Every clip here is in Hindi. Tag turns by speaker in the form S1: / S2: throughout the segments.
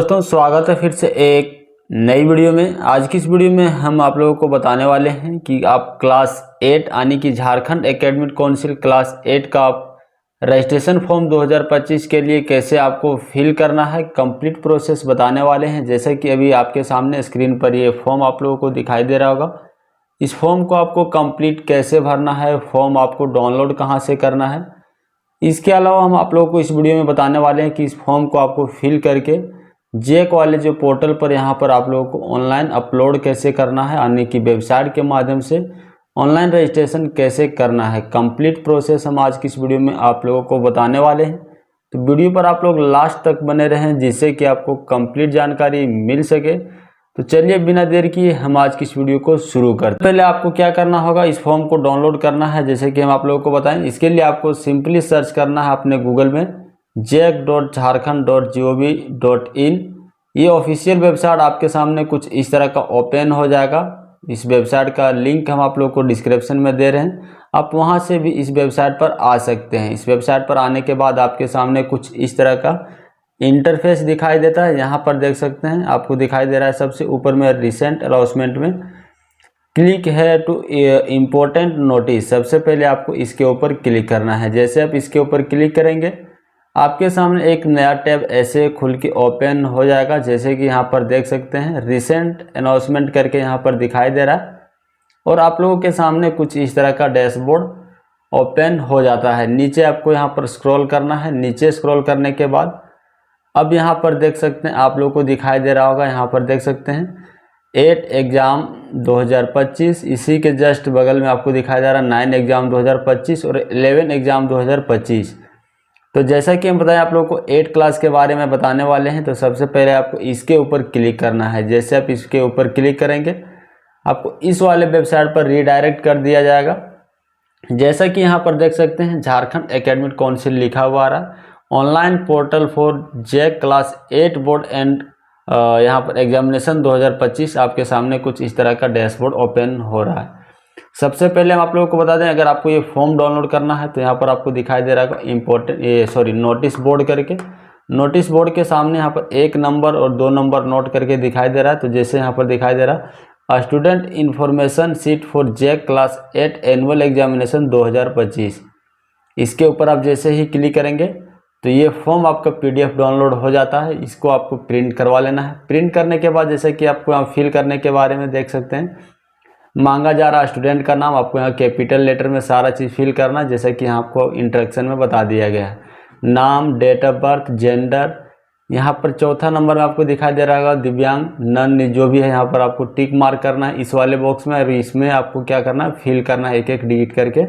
S1: दोस्तों स्वागत है फिर से एक नई वीडियो में। आज की इस वीडियो में हम आप लोगों को बताने वाले हैं कि आप क्लास 8 यानी कि झारखंड एकेडमिक काउंसिल क्लास 8 का आप रजिस्ट्रेशन फॉर्म 2025 के लिए कैसे आपको फिल करना है, कंप्लीट प्रोसेस बताने वाले हैं। जैसे कि अभी आपके सामने स्क्रीन पर ये फॉर्म आप लोगों को दिखाई दे रहा होगा। इस फॉर्म को आपको कंप्लीट कैसे भरना है, फॉर्म आपको डाउनलोड कहाँ से करना है, इसके अलावा हम आप लोगों को इस वीडियो में बताने वाले हैं कि इस फॉर्म को आपको फिल करके जे कॉलेज जो पोर्टल पर यहाँ पर आप लोगों को ऑनलाइन अपलोड कैसे करना है, यानी कि वेबसाइट के माध्यम से ऑनलाइन रजिस्ट्रेशन कैसे करना है। कंप्लीट प्रोसेस हम आज की इस वीडियो में आप लोगों को बताने वाले हैं, तो वीडियो पर आप लोग लास्ट तक बने रहें जिससे कि आपको कंप्लीट जानकारी मिल सके। तो चलिए बिना देर किए हम आज की इस वीडियो को शुरू करते हैं। पहले आपको क्या करना होगा, इस फॉर्म को डाउनलोड करना है। जैसे कि हम आप लोगों को बताएं, इसके लिए आपको सिंपली सर्च करना है अपने गूगल में jec.jharkhand.gov.in। ये ऑफिशियल वेबसाइट आपके सामने कुछ इस तरह का ओपन हो जाएगा। इस वेबसाइट का लिंक हम आप लोगों को डिस्क्रिप्शन में दे रहे हैं, आप वहां से भी इस वेबसाइट पर आ सकते हैं। इस वेबसाइट पर आने के बाद आपके सामने कुछ इस तरह का इंटरफेस दिखाई देता है। यहाँ पर देख सकते हैं आपको दिखाई दे रहा है सबसे ऊपर में रिसेंट अनाउंसमेंट में क्लिक है टू इम्पोर्टेंट नोटिस। सबसे पहले आपको इसके ऊपर क्लिक करना है। जैसे आप इसके ऊपर क्लिक करेंगे आपके सामने एक नया टैब ऐसे खुल के ओपन हो जाएगा। जैसे कि यहाँ पर देख सकते हैं रिसेंट अनाउंसमेंट करके यहाँ पर दिखाई दे रहा है और आप लोगों के सामने कुछ इस तरह का डैशबोर्ड ओपन हो जाता है। नीचे आपको यहाँ पर स्क्रॉल करना है। नीचे स्क्रॉल करने के बाद अब यहाँ पर देख सकते हैं आप लोगों को दिखाई दे रहा होगा, यहाँ पर देख सकते हैं 8 एग्ज़ाम 2025। इसी के जस्ट बगल में आपको दिखाई दे रहा है 9 एग्ज़ाम 2025 और 11 एग्ज़ाम 2025। तो जैसा कि हम बताएं आप लोगों को 8 क्लास के बारे में बताने वाले हैं, तो सबसे पहले आपको इसके ऊपर क्लिक करना है। जैसे आप इसके ऊपर क्लिक करेंगे आपको इस वाले वेबसाइट पर रीडायरेक्ट कर दिया जाएगा। जैसा कि यहाँ पर देख सकते हैं झारखंड एकेडमिक काउंसिल लिखा हुआ आ रहा है, online portal for Jake class 8 board and यहाँ पर एग्जामिनेशन 2025। आपके सामने कुछ इस तरह का डैशबोर्ड ओपन हो रहा है। सबसे पहले हम आप लोगों को बता दें, अगर आपको ये फॉर्म डाउनलोड करना है तो यहाँ पर आपको दिखाई दे रहा है नोटिस बोर्ड करके। नोटिस बोर्ड के सामने यहाँ पर 1 नंबर और 2 नंबर नोट करके दिखाई दे रहा है। तो जैसे यहाँ पर दिखाई दे रहा है student information seat for Jake class 8 annual examination 2025, इसके ऊपर आप जैसे ही क्लिक करेंगे तो ये फॉर्म आपका PDF डाउनलोड हो जाता है। इसको आपको प्रिंट करवा लेना है। प्रिंट करने के बाद जैसे कि आपको यहाँ फिल करने के बारे में देख सकते हैं, मांगा जा रहा स्टूडेंट का नाम आपको यहाँ कैपिटल लेटर में सारा चीज़ फिल करना है। जैसे कि यहाँ आपको इंस्ट्रक्शन में बता दिया गया है, नाम, डेट ऑफ बर्थ, जेंडर। यहाँ पर चौथा नंबर में आपको दिखाई दे रहा होगा दिव्यांग, नन, जो भी है यहाँ पर आपको टिक मार्क करना है इस वाले बॉक्स में। और इसमें आपको क्या करना है, फिल करना है एक एक डिजिट करके।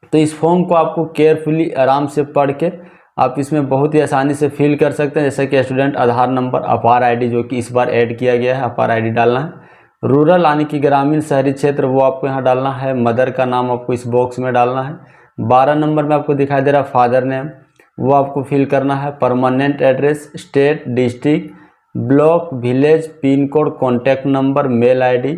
S1: तो इस फॉर्म को आपको केयरफुली आराम से पढ़ के आप इसमें बहुत ही आसानी से फिल कर सकते हैं। जैसे कि स्टूडेंट आधार नंबर, अपार ID जो कि इस बार ऐड किया गया है, अपार ID डालना है। रूरल यानी कि ग्रामीण शहरी क्षेत्र वो आपको यहाँ डालना है। मदर का नाम आपको इस बॉक्स में डालना है। 12 नंबर में आपको दिखाई दे रहा है फादर नेम, वो आपको फिल करना है। Permanent address, state, district, block, village, pin code, contact number, mail ID,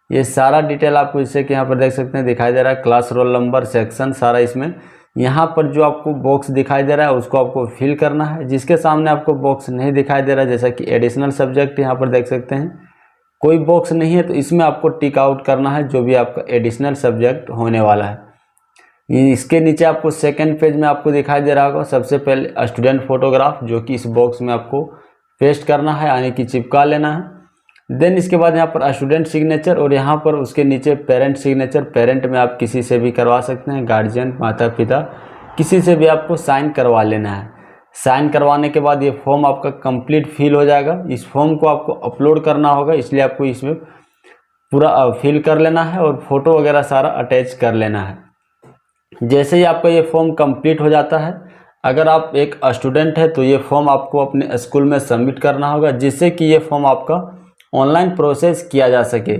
S1: ये सारा डिटेल आपको इससे कि यहाँ पर देख सकते हैं दिखाई दे रहा है। क्लास रोल नंबर, सेक्शन, सारा इसमें यहाँ पर जो आपको बॉक्स दिखाई दे रहा है उसको आपको फिल करना है। जिसके सामने आपको बॉक्स नहीं दिखाई दे रहा है, जैसा कि एडिशनल सब्जेक्ट यहाँ पर देख सकते हैं कोई बॉक्स नहीं है, तो इसमें आपको टिक आउट करना है जो भी आपका एडिशनल सब्जेक्ट होने वाला है। इसके नीचे आपको सेकंड पेज में आपको दिखाई दे रहा होगा सबसे पहले स्टूडेंट फोटोग्राफ, जो कि इस बॉक्स में आपको पेस्ट करना है यानी कि चिपका लेना है। देन इसके बाद यहाँ पर स्टूडेंट सिग्नेचर और यहाँ पर उसके नीचे पेरेंट सिग्नेचर। पेरेंट में आप किसी से भी करवा सकते हैं, गार्जियन, माता पिता, किसी से भी आपको साइन करवा लेना है। साइन करवाने के बाद ये फॉर्म आपका कंप्लीट फिल हो जाएगा। इस फॉर्म को आपको अपलोड करना होगा, इसलिए आपको इसमें पूरा फिल कर लेना है और फोटो वगैरह सारा अटैच कर लेना है। जैसे ही आपका ये फॉर्म कंप्लीट हो जाता है, अगर आप एक स्टूडेंट है तो ये फॉर्म आपको अपने स्कूल में सबमिट करना होगा, जिससे कि ये फॉर्म आपका ऑनलाइन प्रोसेस किया जा सके।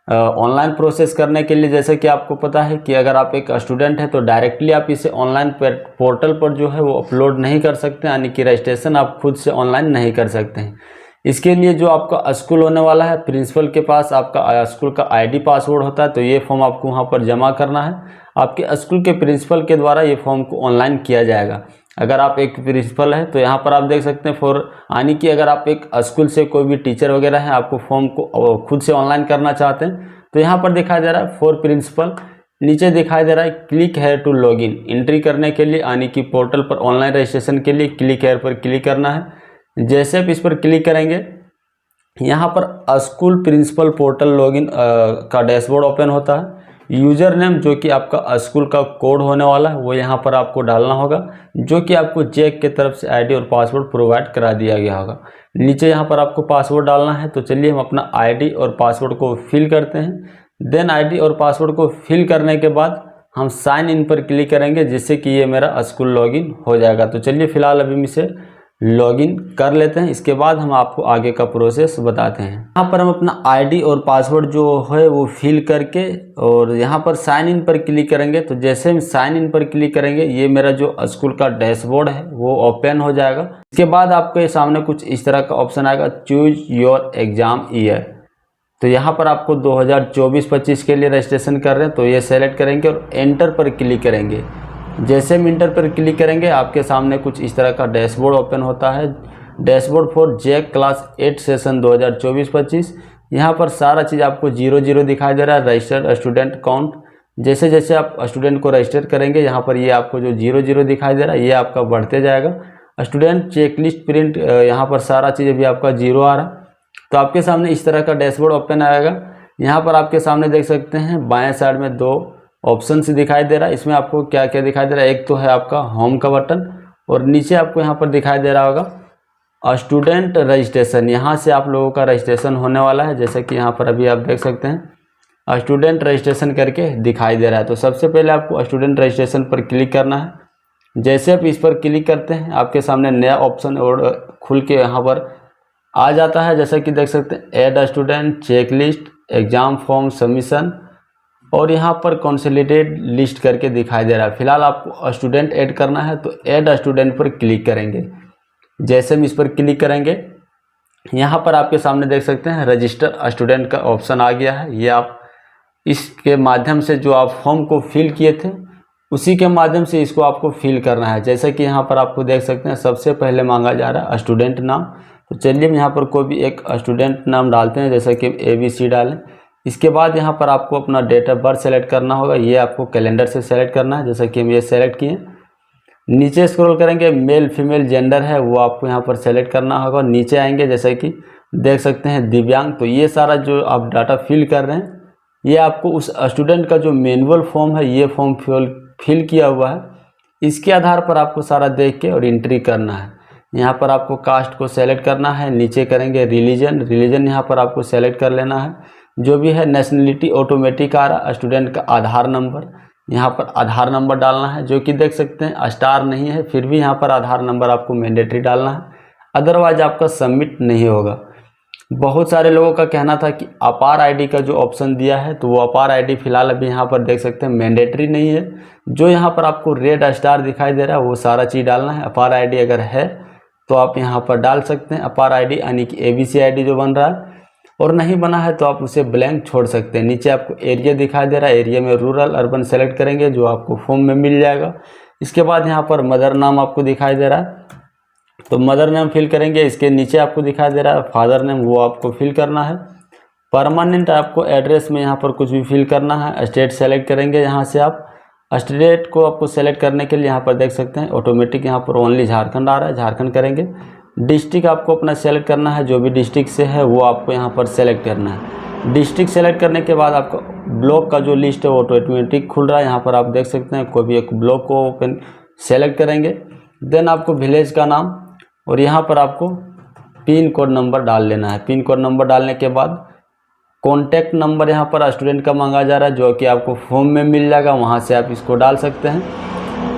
S1: ऑनलाइन प्रोसेस करने के लिए जैसे कि आपको पता है कि अगर आप एक स्टूडेंट हैं तो डायरेक्टली आप इसे ऑनलाइन पोर्टल पर जो है वो अपलोड नहीं कर सकते, यानी कि रजिस्ट्रेशन आप खुद से ऑनलाइन नहीं कर सकते हैं। इसके लिए जो आपका स्कूल होने वाला है, प्रिंसिपल के पास आपका स्कूल का ID पासवर्ड होता है, तो ये फॉर्म आपको वहाँ पर जमा करना है। आपके स्कूल के प्रिंसिपल के द्वारा ये फॉर्म को ऑनलाइन किया जाएगा। अगर आप एक प्रिंसिपल है तो यहाँ पर आप देख सकते हैं फॉर, यानी कि अगर आप एक स्कूल से कोई भी टीचर वगैरह है, आपको फॉर्म को खुद से ऑनलाइन करना चाहते हैं तो यहाँ पर दिखाई दे रहा है फॉर प्रिंसिपल। नीचे दिखाई दे रहा है click here to login, entry करने के लिए यानी कि पोर्टल पर ऑनलाइन रजिस्ट्रेशन के लिए क्लिक हेयर पर क्लिक करना है। जैसे आप इस पर क्लिक करेंगे यहाँ पर स्कूल प्रिंसिपल पोर्टल लॉगिन का डैशबोर्ड ओपन होता है। यूज़र नेम जो कि आपका स्कूल का कोड होने वाला है वो यहाँ पर आपको डालना होगा, जो कि आपको जैक की तरफ से आईडी और पासवर्ड प्रोवाइड करा दिया गया होगा। नीचे यहाँ पर आपको पासवर्ड डालना है। तो चलिए हम अपना आईडी और पासवर्ड को फिल करते हैं। देन आईडी और पासवर्ड को फिल करने के बाद हम साइन इन पर क्लिक करेंगे, जिससे कि ये मेरा स्कूल लॉगिन हो जाएगा। तो चलिए फिलहाल अभी इसे लॉगिन कर लेते हैं, इसके बाद हम आपको आगे का प्रोसेस बताते हैं। यहाँ पर हम अपना आईडी और पासवर्ड जो है वो फिल करके और यहाँ पर साइन इन पर क्लिक करेंगे। तो जैसे हम साइन इन पर क्लिक करेंगे ये मेरा जो स्कूल का डैशबोर्ड है वो ओपन हो जाएगा। इसके बाद आपके सामने कुछ इस तरह का ऑप्शन आएगा, चूज योर एग्जाम ईयर। तो यहाँ पर आपको 2024-25 के लिए रजिस्ट्रेशन कर रहे हैं तो ये सेलेक्ट करेंगे और एंटर पर क्लिक करेंगे। जैसे हम इंटर पर क्लिक करेंगे आपके सामने कुछ इस तरह का डैशबोर्ड ओपन होता है, dashboard for JAC class 8 session 2024-25। यहाँ पर सारा चीज़ आपको 00 दिखाई दे रहा है, रजिस्टर्ड स्टूडेंट काउंट। जैसे जैसे आप स्टूडेंट को रजिस्टर करेंगे यहाँ पर ये आपको जो 00 दिखाई दे रहा है ये आपका बढ़ते जाएगा। स्टूडेंट चेकलिस्ट प्रिंट, यहाँ पर सारा चीज़ अभी आपका 0 आ रहा है। तो आपके सामने इस तरह का डैशबोर्ड ओपन आएगा। यहाँ पर आपके सामने देख सकते हैं बाएँ साइड में 2 ऑप्शन से दिखाई दे रहा है। इसमें आपको क्या क्या दिखाई दे रहा है, एक तो है आपका होम का बटन और नीचे आपको यहाँ पर दिखाई दे रहा होगा स्टूडेंट रजिस्ट्रेशन। यहाँ से आप लोगों का रजिस्ट्रेशन होने वाला है, जैसे कि यहाँ पर अभी आप देख सकते हैं स्टूडेंट रजिस्ट्रेशन करके दिखाई दे रहा है। तो सबसे पहले आपको स्टूडेंट रजिस्ट्रेशन पर क्लिक करना है। जैसे आप इस पर क्लिक करते हैं आपके सामने नया ऑप्शन और खुल के यहाँ पर आ जाता है, जैसा कि देख सकते हैं add student, checklist, exam form submission और यहाँ पर कंसोलिडेटेड लिस्ट करके दिखाई दे रहा है। फिलहाल आपको स्टूडेंट ऐड करना है तो ऐड स्टूडेंट पर क्लिक करेंगे। जैसे हम इस पर क्लिक करेंगे यहाँ पर आपके सामने देख सकते हैं रजिस्टर स्टूडेंट का ऑप्शन आ गया है। ये आप इसके माध्यम से जो आप फॉर्म को फिल किए थे उसी के माध्यम से इसको आपको फिल करना है। जैसे कि यहाँ पर आपको देख सकते हैं सबसे पहले मांगा जा रहा है स्टूडेंट नाम। तो चलिए हम यहाँ पर कोई भी एक स्टूडेंट नाम डालते हैं, जैसा कि ABC डालें। इसके बाद यहाँ पर आपको अपना डेट ऑफ बर्थ सेलेक्ट करना होगा, ये आपको कैलेंडर से सेलेक्ट करना है, जैसा कि हम ये सेलेक्ट किए। नीचे स्क्रॉल करेंगे मेल फीमेल जेंडर है वो आपको यहाँ पर सेलेक्ट करना होगा। नीचे आएंगे जैसे कि देख सकते हैं दिव्यांग। तो ये सारा जो आप डाटा फिल कर रहे हैं ये आपको उस स्टूडेंट का जो मैनुअल फॉर्म है ये फॉर्म फिल किया हुआ है, इसके आधार पर आपको सारा देख के और एंट्री करना है। यहाँ पर आपको कास्ट को सेलेक्ट करना है। नीचे करेंगे रिलीजन यहाँ पर आपको सेलेक्ट कर लेना है। जो भी है नेशनलिटी ऑटोमेटिक आ रहा। स्टूडेंट का आधार नंबर, यहाँ पर आधार नंबर डालना है, जो कि देख सकते हैं स्टार नहीं है फिर भी यहाँ पर आधार नंबर आपको मैंडेटरी डालना है, अदरवाइज आपका सबमिट नहीं होगा। बहुत सारे लोगों का कहना था कि अपार आईडी का जो ऑप्शन दिया है तो वो अपार आईडी फिलहाल अभी यहाँ पर देख सकते हैं मैंडेटरी नहीं है। जो यहाँ पर आपको रेड स्टार दिखाई दे रहा है वो सारा चीज़ डालना है। अपार आईडी अगर है तो आप यहाँ पर डाल सकते हैं अपार आईडी, यानी कि ABC आईडी जो बन रहा है, और नहीं बना है तो आप उसे ब्लैंक छोड़ सकते हैं। नीचे आपको एरिया दिखाई दे रहा है, एरिया में रूरल अर्बन सेलेक्ट करेंगे जो आपको फॉर्म में मिल जाएगा। इसके बाद यहाँ पर मदर नाम आपको दिखाई दे रहा है तो मदर नेम फिल करेंगे। इसके नीचे आपको दिखाई दे रहा है फादर नेम, वो आपको फिल करना है। परमानेंट आपको एड्रेस में यहाँ पर कुछ भी फिल करना है। स्टेट सेलेक्ट करेंगे, यहाँ से आप स्टेट को आपको सेलेक्ट करने के लिए यहाँ पर देख सकते हैं ऑटोमेटिक यहाँ पर ओनली झारखंड आ रहा है, झारखंड करेंगे। डिस्ट्रिक्ट आपको अपना सेलेक्ट करना है, जो भी डिस्ट्रिक्ट से है वो आपको यहाँ पर सेलेक्ट करना है। डिस्ट्रिक्ट सेलेक्ट करने के बाद आपको ब्लॉक का जो लिस्ट है वो ऑटोमेटिक खुल रहा है, यहाँ पर आप देख सकते हैं कोई भी एक ब्लॉक को ओपन सेलेक्ट करेंगे। देन आपको विलेज का नाम और यहाँ पर आपको पिन कोड नंबर डाल लेना है। पिन कोड नंबर डालने के बाद कॉन्टैक्ट नंबर यहाँ पर स्टूडेंट का मांगा जा रहा है, जो कि आपको फॉर्म में मिल जाएगा, वहाँ से आप इसको डाल सकते हैं।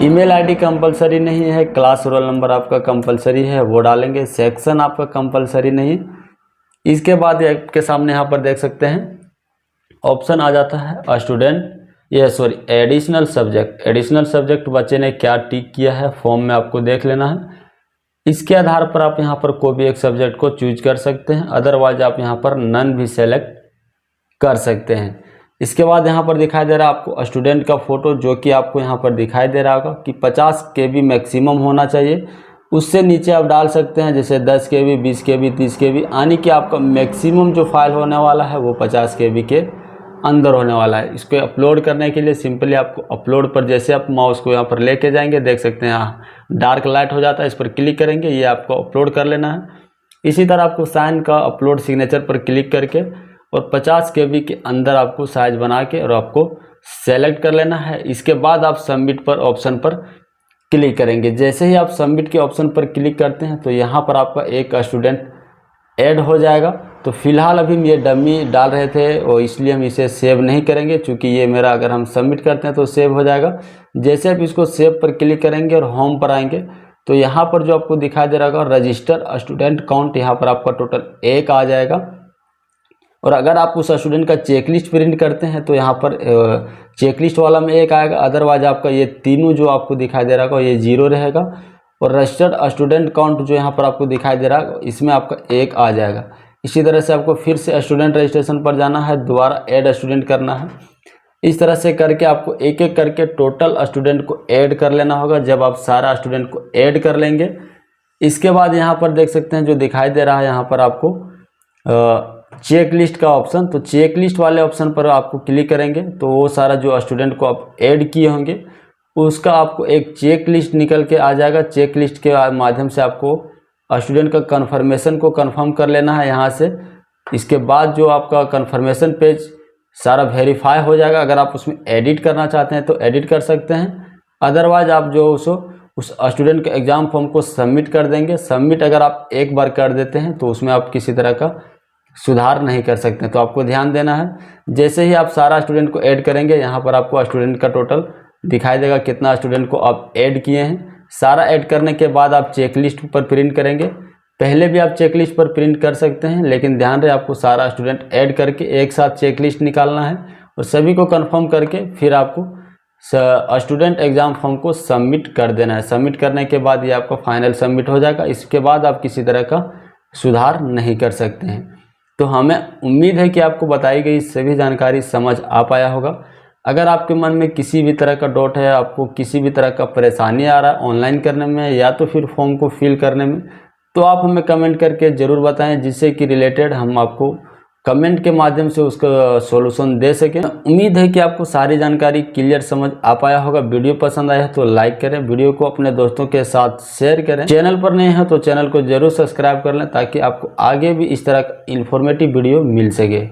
S1: ईमेल आईडी कंपलसरी नहीं है, क्लास रोल नंबर आपका कंपलसरी है वो डालेंगे, सेक्शन आपका कंपलसरी नहीं। इसके बाद आपके सामने यहाँ पर देख सकते हैं ऑप्शन आ जाता है student additional subject. Additional subject बच्चे ने क्या टिक किया है फॉर्म में आपको देख लेना है। इसके आधार पर आप यहाँ पर कोई भी एक सब्जेक्ट को चूज कर सकते हैं, अदरवाइज आप यहाँ पर नन भी सेलेक्ट कर सकते हैं। इसके बाद यहाँ पर दिखाई दे रहा है आपको स्टूडेंट का फ़ोटो, जो कि आपको यहाँ पर दिखाई दे रहा होगा कि 50 KB मैक्सिमम होना चाहिए। उससे नीचे आप डाल सकते हैं जैसे 10 KB, 20 KB, 30 KB, यानी कि आपका मैक्सिमम जो फाइल होने वाला है वो 50 KB के अंदर होने वाला है। इसको अपलोड करने के लिए सिंपली आपको अपलोड पर जैसे आप माउस को यहाँ पर लेके जाएंगे, देख सकते हैं यहाँ डार्क लाइट हो जाता है, इस पर क्लिक करेंगे, ये आपको अपलोड कर लेना है। इसी तरह आपको साइन का अपलोड सिग्नेचर पर क्लिक करके और 50 KB के अंदर आपको साइज बना के और आपको सेलेक्ट कर लेना है। इसके बाद आप सबमिट पर ऑप्शन पर क्लिक करेंगे। जैसे ही आप सबमिट के ऑप्शन पर क्लिक करते हैं तो यहाँ पर आपका एक स्टूडेंट ऐड हो जाएगा। तो फिलहाल अभी हम ये डमी डाल रहे थे और इसलिए हम इसे सेव नहीं करेंगे, क्योंकि ये मेरा अगर हम सबमिट करते हैं तो सेव हो जाएगा। जैसे आप इसको सेव पर क्लिक करेंगे और होम पर आएंगे तो यहाँ पर जो आपको दिखाई दे रहा होगा रजिस्टर स्टूडेंट काउंट, यहाँ पर आपका टोटल 1 आ जाएगा। और अगर आप उस स्टूडेंट का चेकलिस्ट प्रिंट करते हैं तो यहाँ पर चेकलिस्ट वाला में 1 आएगा, अदरवाइज आपका ये तीनों जो आपको दिखाई दे रहा होगा ये 0 रहेगा। और रजिस्टर्ड स्टूडेंट काउंट जो यहाँ पर आपको दिखाई दे रहा है इसमें आपका 1 आ जाएगा। इसी तरह से आपको फिर से स्टूडेंट रजिस्ट्रेशन पर जाना है, दोबारा ऐड स्टूडेंट करना है। इस तरह से करके आपको एक एक करके टोटल स्टूडेंट को ऐड कर लेना होगा। जब आप सारा स्टूडेंट को ऐड कर लेंगे, इसके बाद यहाँ पर देख सकते हैं जो दिखाई दे रहा है यहाँ पर आपको चेक लिस्ट का ऑप्शन, तो चेक लिस्ट वाले ऑप्शन पर आपको क्लिक करेंगे तो वो सारा जो स्टूडेंट को आप ऐड किए होंगे उसका आपको एक चेक लिस्ट निकल के आ जाएगा। चेक लिस्ट के माध्यम से आपको स्टूडेंट का कन्फर्मेशन को कंफर्म कर लेना है यहाँ से। इसके बाद जो आपका कन्फर्मेशन पेज सारा वेरीफाई हो जाएगा। अगर आप उसमें एडिट करना चाहते हैं तो एडिट कर सकते हैं, अदरवाइज आप जो उस स्टूडेंट के एग्ज़ाम फॉर्म को सबमिट कर देंगे। सबमिट अगर आप एक बार कर देते हैं तो उसमें आप किसी तरह का सुधार नहीं कर सकते, तो आपको ध्यान देना है। जैसे ही आप सारा स्टूडेंट को ऐड करेंगे यहाँ पर आपको स्टूडेंट का टोटल दिखाई देगा कितना स्टूडेंट को आप ऐड किए हैं। सारा ऐड करने के बाद आप चेकलिस्ट पर प्रिंट करेंगे। पहले भी आप चेकलिस्ट पर प्रिंट कर सकते हैं, लेकिन ध्यान रहे आपको सारा स्टूडेंट ऐड करके एक साथ चेकलिस्ट निकालना है और सभी को कंफर्म करके फिर आपको स्टूडेंट एग्ज़ाम फॉर्म को सबमिट कर देना है। सबमिट करने के बाद ये आपका फाइनल सबमिट हो जाएगा। इसके बाद आप किसी तरह का सुधार नहीं कर सकते हैं। तो हमें उम्मीद है कि आपको बताई गई सभी जानकारी समझ आ पाया होगा। अगर आपके मन में किसी भी तरह का डाउट है, आपको किसी भी तरह का परेशानी आ रहा है ऑनलाइन करने में या तो फिर फॉर्म को फिल करने में, तो आप हमें कमेंट करके ज़रूर बताएं, जिससे कि रिलेटेड हम आपको कमेंट के माध्यम से उसका सॉल्यूशन दे सकें। उम्मीद है कि आपको सारी जानकारी क्लियर समझ आ पाया होगा। वीडियो पसंद आया है तो लाइक करें, वीडियो को अपने दोस्तों के साथ शेयर करें। चैनल पर नए हैं तो चैनल को जरूर सब्सक्राइब कर लें ताकि आपको आगे भी इस तरह का इन्फॉर्मेटिव वीडियो मिल सके।